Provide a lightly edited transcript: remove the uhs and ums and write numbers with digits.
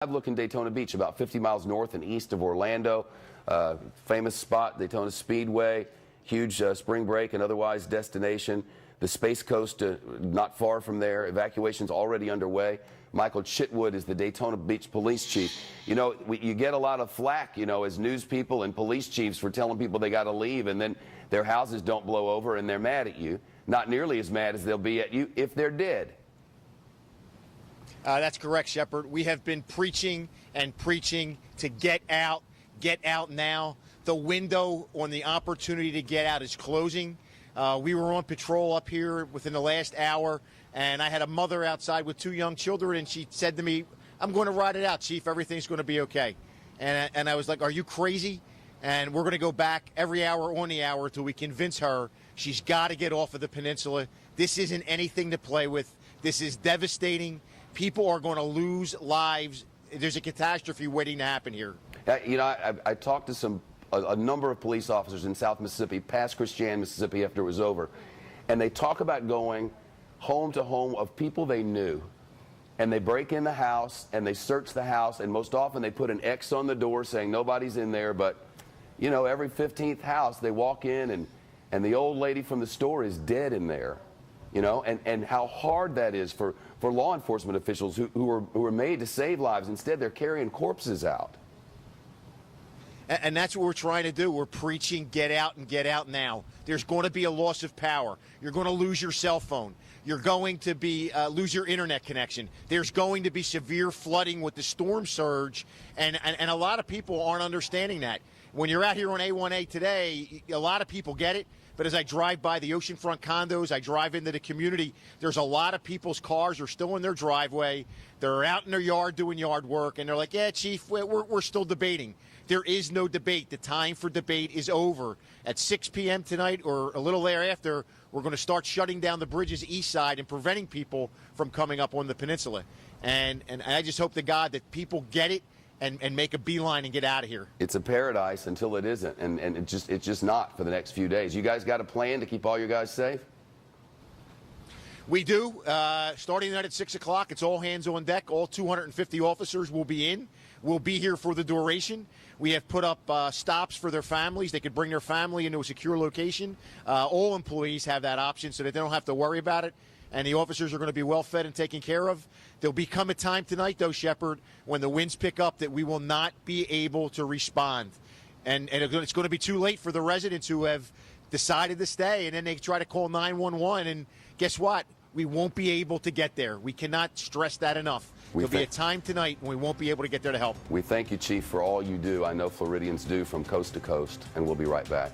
I've looked in Daytona Beach, about 50 miles north and east of Orlando. Famous spot, Daytona Speedway, huge spring break and otherwise destination. The Space Coast, not far from there. Evacuation's already underway. Michael Chitwood is the Daytona Beach police chief. You know, you get a lot of flack, you know, as news people and police chiefs for telling people they got to leave, and then their houses don't blow over and they're mad at you. Not nearly as mad as they'll be at you if they're dead. That's correct, Shepard. We have been preaching and preaching to get out now. The window on the opportunity to get out is closing. We were on patrol up here within the last hour, and I had a mother outside with 2 young children, and she said to me, "I'm going to ride it out, Chief. Everything's going to be okay." And I was like, "Are you crazy?" And we're going to go back every hour on the hour until we convince her she's got to get off of the peninsula. This isn't anything to play with. This is devastating. People are going to lose lives. There's a catastrophe waiting to happen here. You know, I talked to a number of police officers in South Mississippi, past Christian, Mississippi, after it was over, and they talk about going home to home of people they knew, and they break in the house and they search the house, and most often they put an X on the door saying nobody's in there, but you know, every 15th house they walk in and the old lady from the store is dead in there. You know, and how hard that is for law enforcement officials who are made to save lives. Instead, they're carrying corpses out. And that's what we're trying to do. We're preaching, get out and get out now. There's going to be a loss of power. You're going to lose your cell phone. You're going to lose your internet connection. There's going to be severe flooding with the storm surge, and a lot of people aren't understanding that. When you're out here on A1A today, a lot of people get it. But as I drive by the oceanfront condos, I drive into the community, there's a lot of people's cars are still in their driveway. They're out in their yard doing yard work, and they're like, "Yeah, Chief, we're still debating." There is no debate. The time for debate is over. At 6 p.m. tonight or a little thereafter, we're going to start shutting down the bridges east side and preventing people from coming up on the peninsula. And I just hope to God that people get it and make a beeline and get out of here. It's a paradise until it isn't, and it's just not for the next few days. You guys got a plan to keep all your guys safe? We do. Starting tonight at 6 o'clock, it's all hands on deck. All 250 officers will be in. We'll be here for the duration. We have put up stops for their families. They could bring their family into a secure location. All employees have that option so that they don't have to worry about it. And the officers are going to be well fed and taken care of. There'll become a time tonight, though, Shepard, when the winds pick up that we will not be able to respond. And it's going to be too late for the residents who have decided to stay, and then they try to call 911, and guess what? We won't be able to get there. We cannot stress that enough. There'll be a time tonight when we won't be able to get there to help. We thank you, Chief, for all you do. I know Floridians do from coast to coast, and we'll be right back.